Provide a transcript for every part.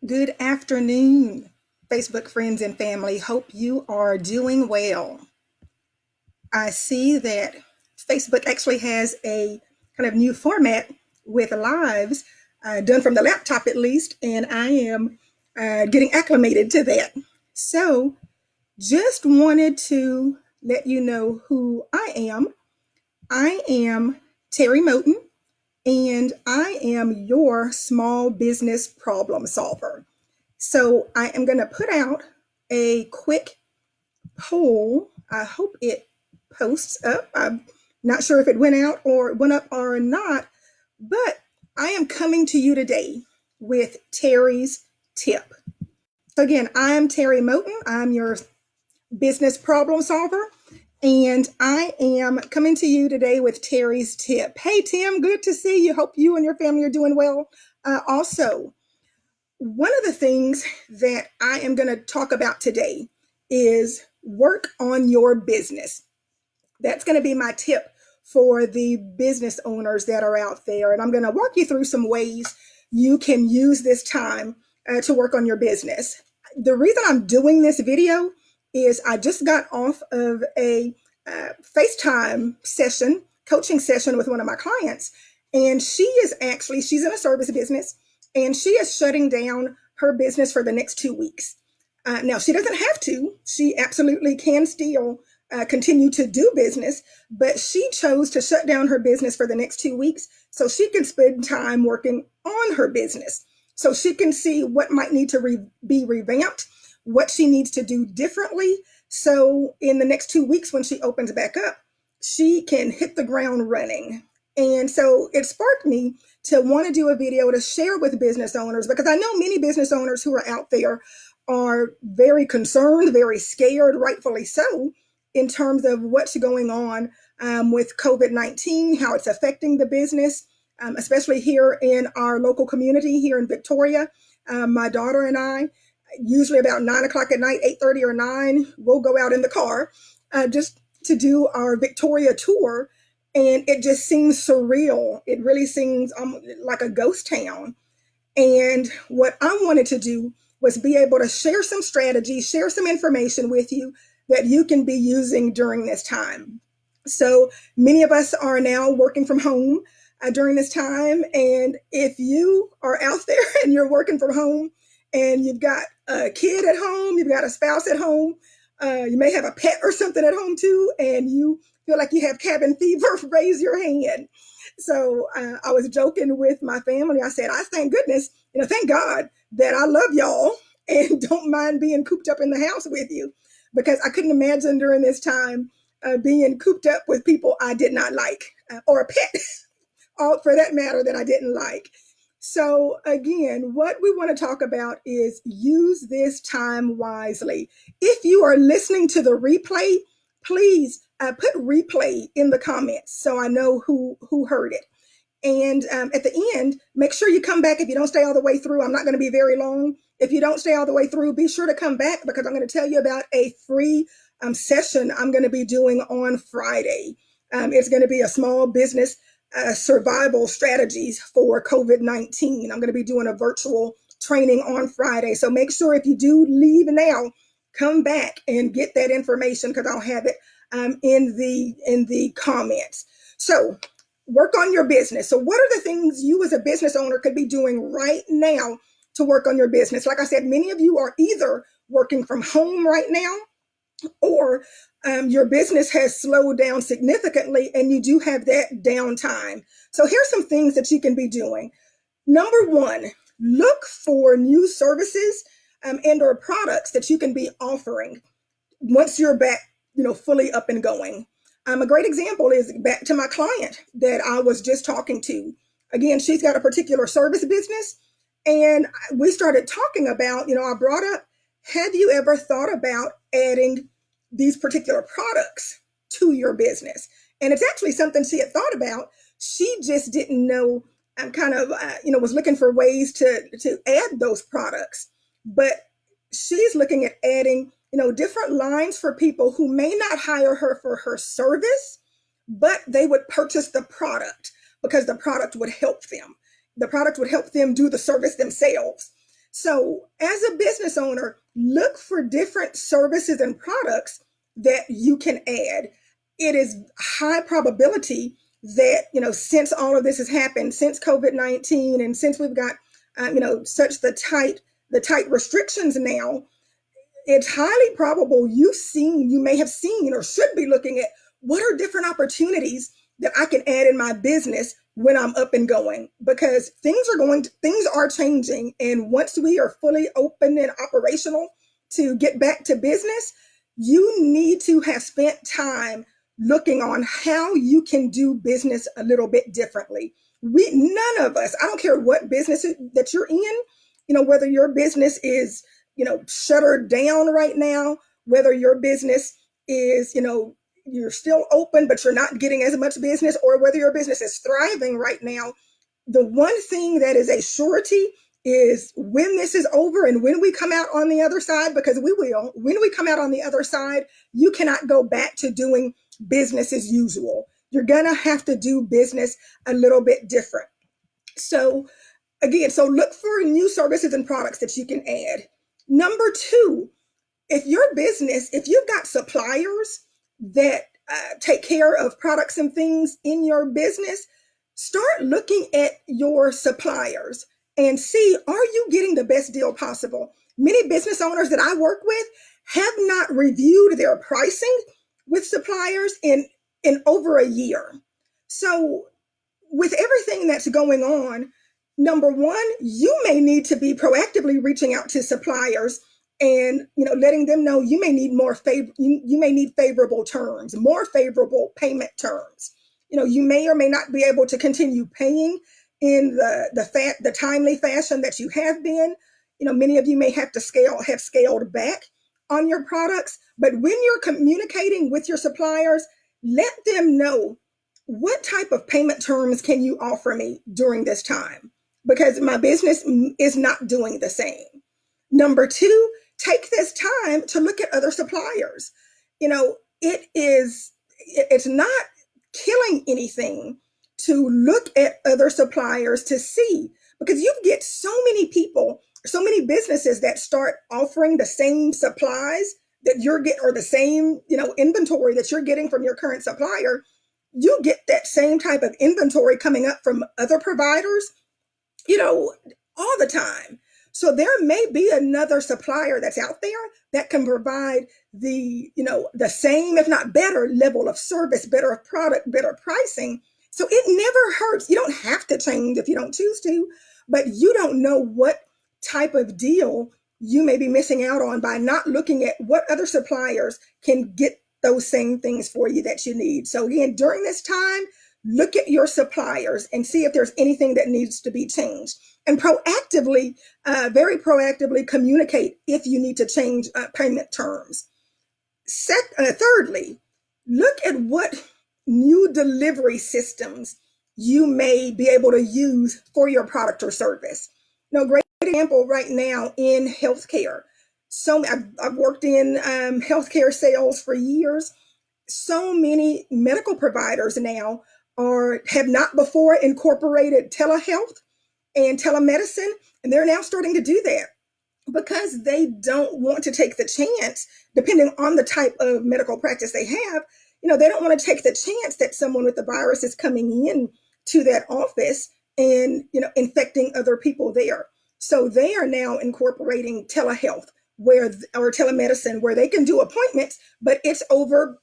Good afternoon, Facebook friends and family. Hope you are doing well. I see that Facebook actually has a kind of new format with lives done from the laptop at least, and I am getting acclimated to that. So, just wanted to let you know who I am. I am Teri Moten, and I am your small business problem solver. So I am going to put out a quick poll. I hope it posts up. I'm not sure if it went up or not, but I am coming to you today with Teri's tip. So again, I'm Teri Moten. I'm your business problem solver. And I am coming to you today with Teri's tip. Hey, Tim, good to see you. Hope you and your family are doing well. Also, one of the things that I am going to talk about today is work on your business. That's going to be my tip for the business owners that are out there. And I'm going to walk you through some ways you can use this time to work on your business. The reason I'm doing this video is I just got off of a FaceTime session, coaching session with one of my clients. And she's in a service business and she is shutting down her business for the next 2 weeks. Now, she doesn't have to. She absolutely can still continue to do business, but she chose to shut down her business for the next 2 weeks so she can spend time working on her business, so she can see what might need to be revamped, what she needs to do differently. So in the next 2 weeks, when she opens back up, she can hit the ground running. And so it sparked me to want to do a video to share with business owners, because I know many business owners who are out there are very concerned, very scared, rightfully so, in terms of what's going on with COVID-19, how it's affecting the business, especially here in our local community here in Victoria. My daughter and I, usually about 9 o'clock at night, 8:30 or 9, we'll go out in the car just to do our Victoria tour. And it just seems surreal. It really seems like a ghost town. And what I wanted to do was be able to share some strategies, share some information with you that you can be using during this time. So many of us are now working from home during this time. And if you are out there and you're working from home and you've got a kid at home, you've got a spouse at home, you may have a pet or something at home too, and you feel like you have cabin fever, raise your hand. So I was joking with my family. I said, I thank goodness, thank God that I love y'all and don't mind being cooped up in the house with you, because I couldn't imagine during this time being cooped up with people I did not like, or a pet, all for that matter, that I didn't like. So again, what we want to talk about is use this time wisely. If you are listening to the replay, please put replay in the comments so I know who heard it. And at the end, make sure you come back. If you don't stay all the way through, I'm not going to be very long. If you don't stay all the way through, be sure to come back, because I'm going to tell you about a free session I'm going to be doing on Friday. It's going to be a small business survival strategies for COVID-19. I'm going to be doing a virtual training on Friday. So make sure if you do leave now, come back and get that information, because I'll have it in the comments. So work on your business. So what are the things you as a business owner could be doing right now to work on your business? Like I said, many of you are either working from home right now, or your business has slowed down significantly and you do have that downtime. So here's some things that you can be doing. Number one, look for new services and or products that you can be offering once you're back, fully up and going. A great example is back to my client that I was just talking to. Again, she's got a particular service business, and we started talking about, I brought up, have you ever thought about adding these particular products to your business? And it's actually something she had thought about. She just didn't know, was looking for ways to add those products. But she's looking at adding different lines for people who may not hire her for her service, but they would purchase the product because the product would help them. The product would help them do the service themselves. So, as a business owner, look for different services and products that you can add. It is high probability that, since all of this has happened, since COVID-19, and since we've got, such the tight restrictions now, it's highly probable you may have seen or should be looking at what are different opportunities that I can add in my business when I'm up and going, because things are changing. And once we are fully open and operational to get back to business, you need to have spent time looking on how you can do business a little bit differently. None of us, I don't care what business that you're in, whether your business is shuttered down right now, whether your business is, you're still open, but you're not getting as much business, or whether your business is thriving right now. The one thing that is a surety is when this is over and when we come out on the other side, because we will, when we come out on the other side, you cannot go back to doing business as usual. You're going to have to do business a little bit different. So, again, so look for new services and products that you can add. Number two, if you've got suppliers that take care of products and things in your business, start looking at your suppliers and see, are you getting the best deal possible? Many business owners that I work with have not reviewed their pricing with suppliers in over a year. So with everything that's going on, number one, you may need to be proactively reaching out to suppliers and letting them know you may need you may need favorable terms, more favorable payment terms. You may or may not be able to continue paying in the timely fashion that you have been. Many of you may have scaled back on your products, but when you're communicating with your suppliers, let them know what type of payment terms can you offer me during this time, because my business is not doing the same. Number two, take this time to look at other suppliers. It's not killing anything to look at other suppliers to see, because you get so many people, so many businesses that start offering the same supplies that you're getting, or the same inventory that you're getting from your current supplier. You get that same type of inventory coming up from other providers, all the time. So there may be another supplier that's out there that can provide the same, if not better, level of service, better product, better pricing. So it never hurts. You don't have to change if you don't choose to, but you don't know what type of deal you may be missing out on by not looking at what other suppliers can get those same things for you that you need. So again, during this time, look at your suppliers and see if there's anything that needs to be changed, and very proactively communicate if you need to change payment terms. Thirdly, look at what new delivery systems you may be able to use for your product or service. Great example right now in healthcare. So I've worked in healthcare sales for years. So many medical providers now have not before incorporated telehealth and telemedicine, and they're now starting to do that because they don't want to take the chance, depending on the type of medical practice they have. They don't want to take the chance that someone with the virus is coming in to that office and infecting other people there. So they are now incorporating telehealth or telemedicine, where they can do appointments, but it's over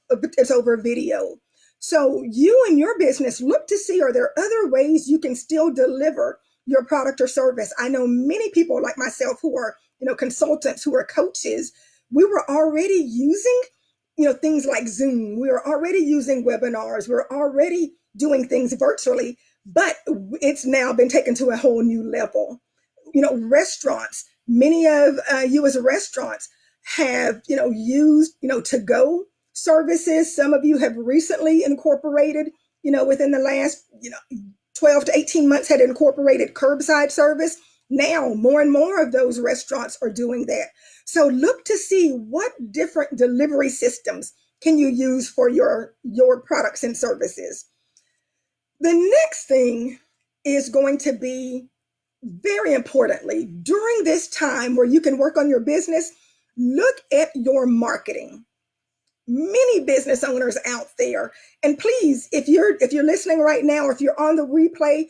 video. So you and your business look to see, are there other ways you can still deliver your product or service? I know many people like myself who are consultants, who are coaches. We were already using things like Zoom. We were already using webinars. We're already doing things virtually, but it's now been taken to a whole new level. Restaurants, many of you as restaurants have used to go services. Some of you have recently incorporated within the last 12 to 18 months had incorporated curbside service. Now more and more of those restaurants are doing that. So look to see what different delivery systems can you use for your products and services. The next thing is going to be very importantly, during this time where you can work on your business, look at your marketing. Many business owners out there, and please, if you're listening right now, or if you're on the replay,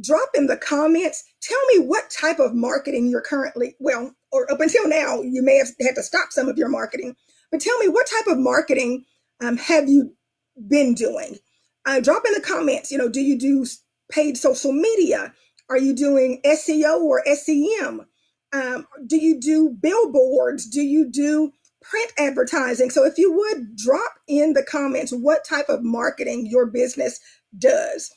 drop in the comments, tell me what type of marketing you're currently, well, or up until now you may have had to stop some of your marketing, but tell me what type of marketing have you been doing. Drop in the comments, do you do paid social media? Are you doing SEO or SEM? Do you do billboards? Do you do print advertising? So if you would, drop in the comments what type of marketing your business does.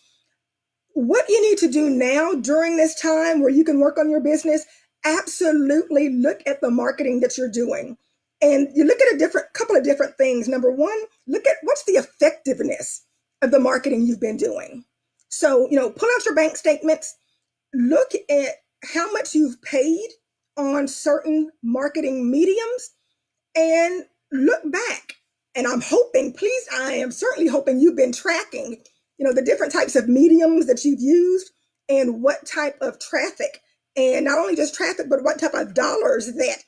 What you need to do now during this time where you can work on your business, absolutely look at the marketing that you're doing. And you look at a couple of different things. Number one, look at what's the effectiveness of the marketing you've been doing. So, pull out your bank statements, look at how much you've paid on certain marketing mediums, and look back. And I am certainly hoping you've been tracking, the different types of mediums that you've used and what type of traffic, and not only just traffic, but what type of dollars that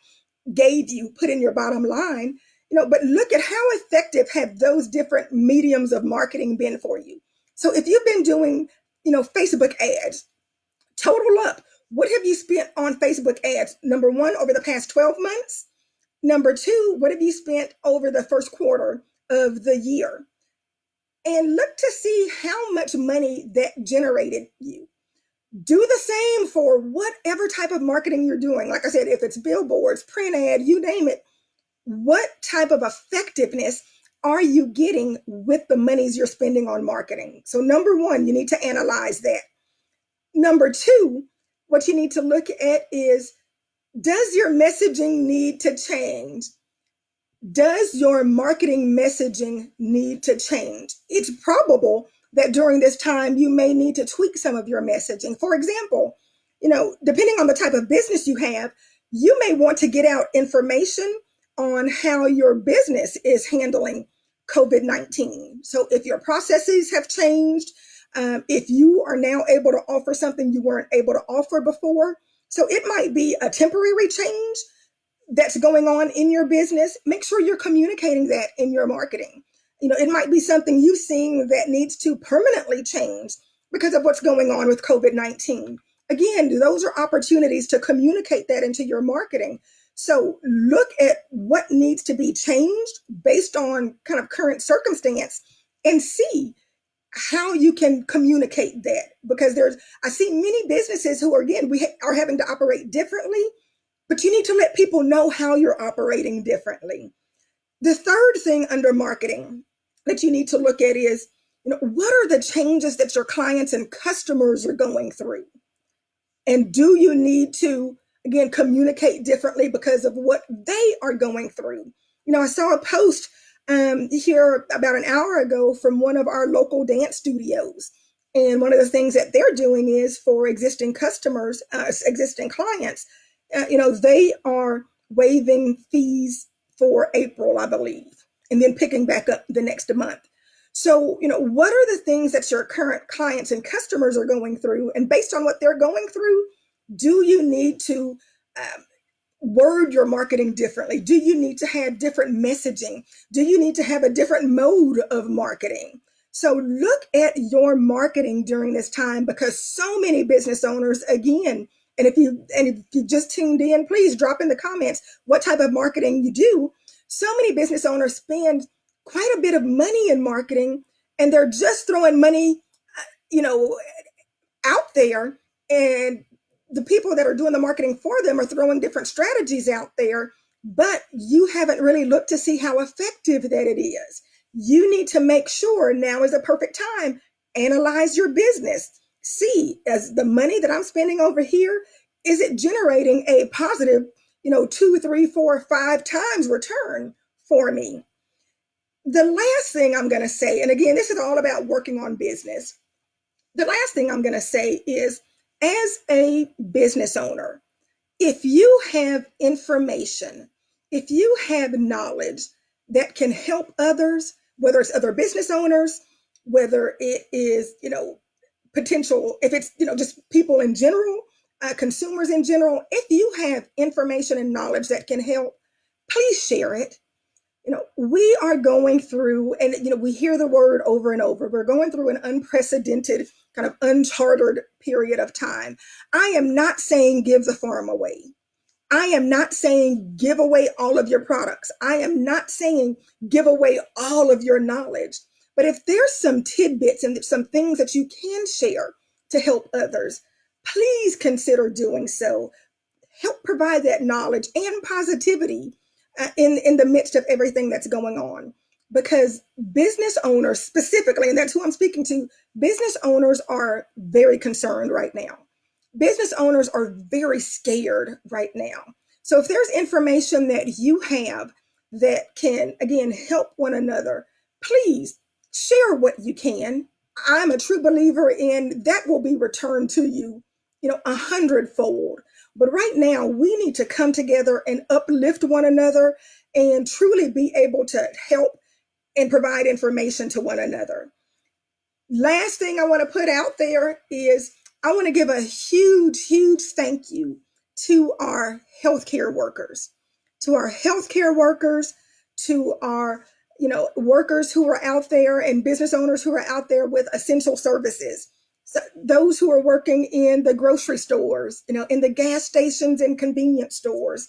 put in your bottom line. But look at how effective have those different mediums of marketing been for you. So if you've been doing, Facebook ads, total up, what have you spent on Facebook ads? Number one, over the past 12 months. Number two, what have you spent over the first quarter of the year? And look to see how much money that generated you. Do the same for whatever type of marketing you're doing. Like I said, if it's billboards, print ad, you name it, what type of effectiveness are you getting with the monies you're spending on marketing? So number one, you need to analyze that. Number two, what you need to look at is, does your messaging need to change? Does your marketing messaging need to change? It's probable that during this time you may need to tweak some of your messaging. For example, depending on the type of business you have, you may want to get out information on how your business is handling COVID-19. So if your processes have changed, if you are now able to offer something you weren't able to offer before, so it might be a temporary change that's going on in your business. Make sure you're communicating that in your marketing. It might be something you've seen that needs to permanently change because of what's going on with COVID-19. Again, those are opportunities to communicate that into your marketing. So look at what needs to be changed based on kind of current circumstance and see how you can communicate that. Because I see many businesses who are having to operate differently, but you need to let people know how you're operating differently. The third thing under marketing that you need to look at is, what are the changes that your clients and customers are going through? And do you need to, again, communicate differently because of what they are going through? I saw a post here about an hour ago from one of our local dance studios. And one of the things that they're doing is for existing customers, existing clients, they are waiving fees for April, I believe, and then picking back up the next month. So, what are the things that your current clients and customers are going through? And based on what they're going through, do you need to word your marketing differently? Do you need to have different messaging? Do you need to have a different mode of marketing? So look at your marketing during this time, because so many business owners, again, and if you just tuned in, please drop in the comments what type of marketing you do. So many business owners spend quite a bit of money in marketing, and they're just throwing money, out there, and the people that are doing the marketing for them are throwing different strategies out there, but you haven't really looked to see how effective that it is. You need to make sure now is a perfect time. Analyze your business. See, as the money that I'm spending over here, is it generating a positive, 2, 3, 4, 5 times return for me? The last thing I'm going to say, and again, this is all about working on business. The last thing I'm going to say is, as a business owner, if you have information, if you have knowledge that can help others, whether it's other business owners, whether it is, potential, if it's, just people in general, consumers in general, if you have information and knowledge that can help, please share it. We are going through, and we hear the word over and over, we're going through an unprecedented, kind of uncharted period of time. I am not saying give the farm away. I am not saying give away all of your products. I am not saying give away all of your knowledge. But if there's some tidbits and some things that you can share to help others, please consider doing so. Help provide that knowledge and positivity in the midst of everything that's going on. Because business owners specifically, and that's who I'm speaking to, business owners are very concerned right now. Business owners are very scared right now. So if there's information that you have that can, again, help one another, please share what you can. I'm a true believer in that will be returned to you, 100-fold. But right now, we need to come together and uplift one another and truly be able to help and provide information to one another. Last thing I want to put out there is I want to give a huge, huge thank you to our healthcare workers, to our healthcare workers, to our workers who are out there and business owners who are out there with essential services. So those who are working in the grocery stores, in the gas stations and convenience stores,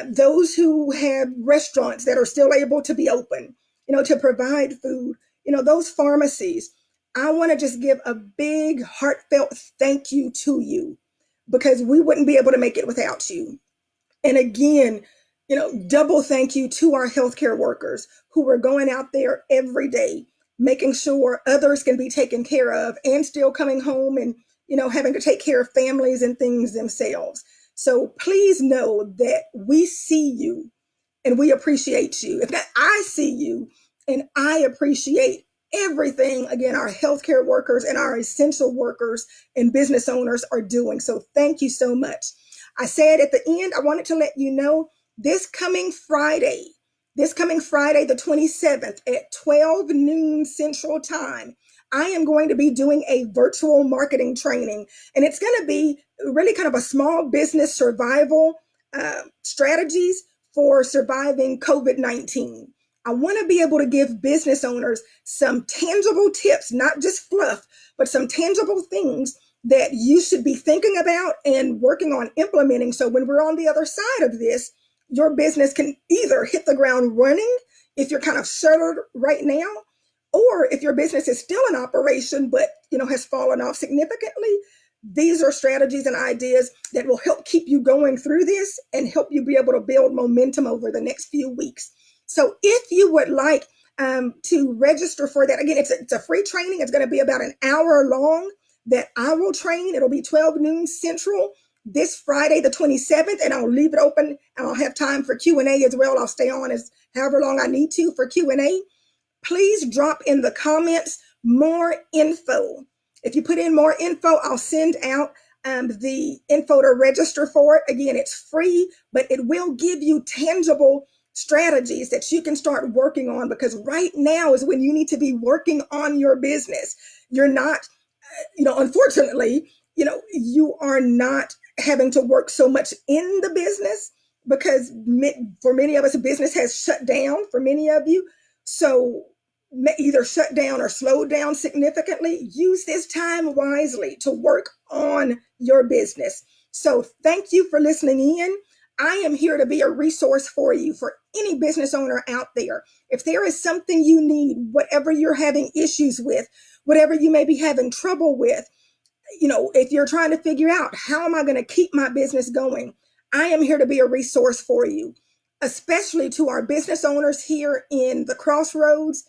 those who have restaurants that are still able to be open, to provide food, those pharmacies. I want to just give a big heartfelt thank you to you because we wouldn't be able to make it without you. And again, double thank you to our healthcare workers who are going out there every day, making sure others can be taken care of and still coming home and, having to take care of families and things themselves. So please know that we see you and we appreciate you. If not, I see you and I appreciate everything, again, our healthcare workers and our essential workers and business owners are doing. So thank you so much. I said at the end, I wanted to let you know this coming Friday, the 27th at 12 noon Central Time, I am going to be doing a virtual marketing training. And it's going to be really kind of a small business survival strategies for surviving COVID-19. I want to be able to give business owners some tangible tips, not just fluff, but some tangible things that you should be thinking about and working on implementing. So when we're on the other side of this, your business can either hit the ground running if you're kind of shuttered right now, or if your business is still in operation, but has fallen off significantly. These are strategies and ideas that will help keep you going through this and help you be able to build momentum over the next few weeks. So if you would like to register for that, again, it's a free training. It's going to be about an hour long that I will train. It'll be 12 noon Central this Friday, the 27th, and I'll leave it open and I'll have time for Q&A as well. I'll stay on as however long I need to for Q&A. Please drop in the comments more info. If you put in more info, I'll send out the info to register for it. Again, it's free, but it will give you tangible strategies that you can start working on, because right now is when you need to be working on your business. You're not, unfortunately, you are not having to work so much in the business because for many of us, business has shut down for many of you. So either shut down or slowed down significantly. Use this time wisely to work on your business. So thank you for listening in. I am here to be a resource for you, for any business owner out there. If there is something you need, whatever you're having issues with, whatever you may be having trouble with, if you're trying to figure out how am I going to keep my business going, I am here to be a resource for you, especially to our business owners here in the Crossroads.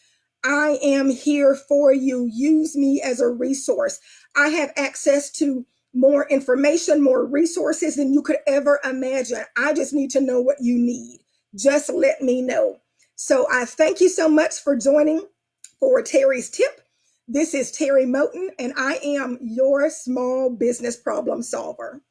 I am here for you. Use me as a resource. I have access to more information, more resources than you could ever imagine. I just need to know what you need. Just let me know. So I thank you so much for joining for Teri's Tip. This is Teri Moten, and I am your small business problem solver.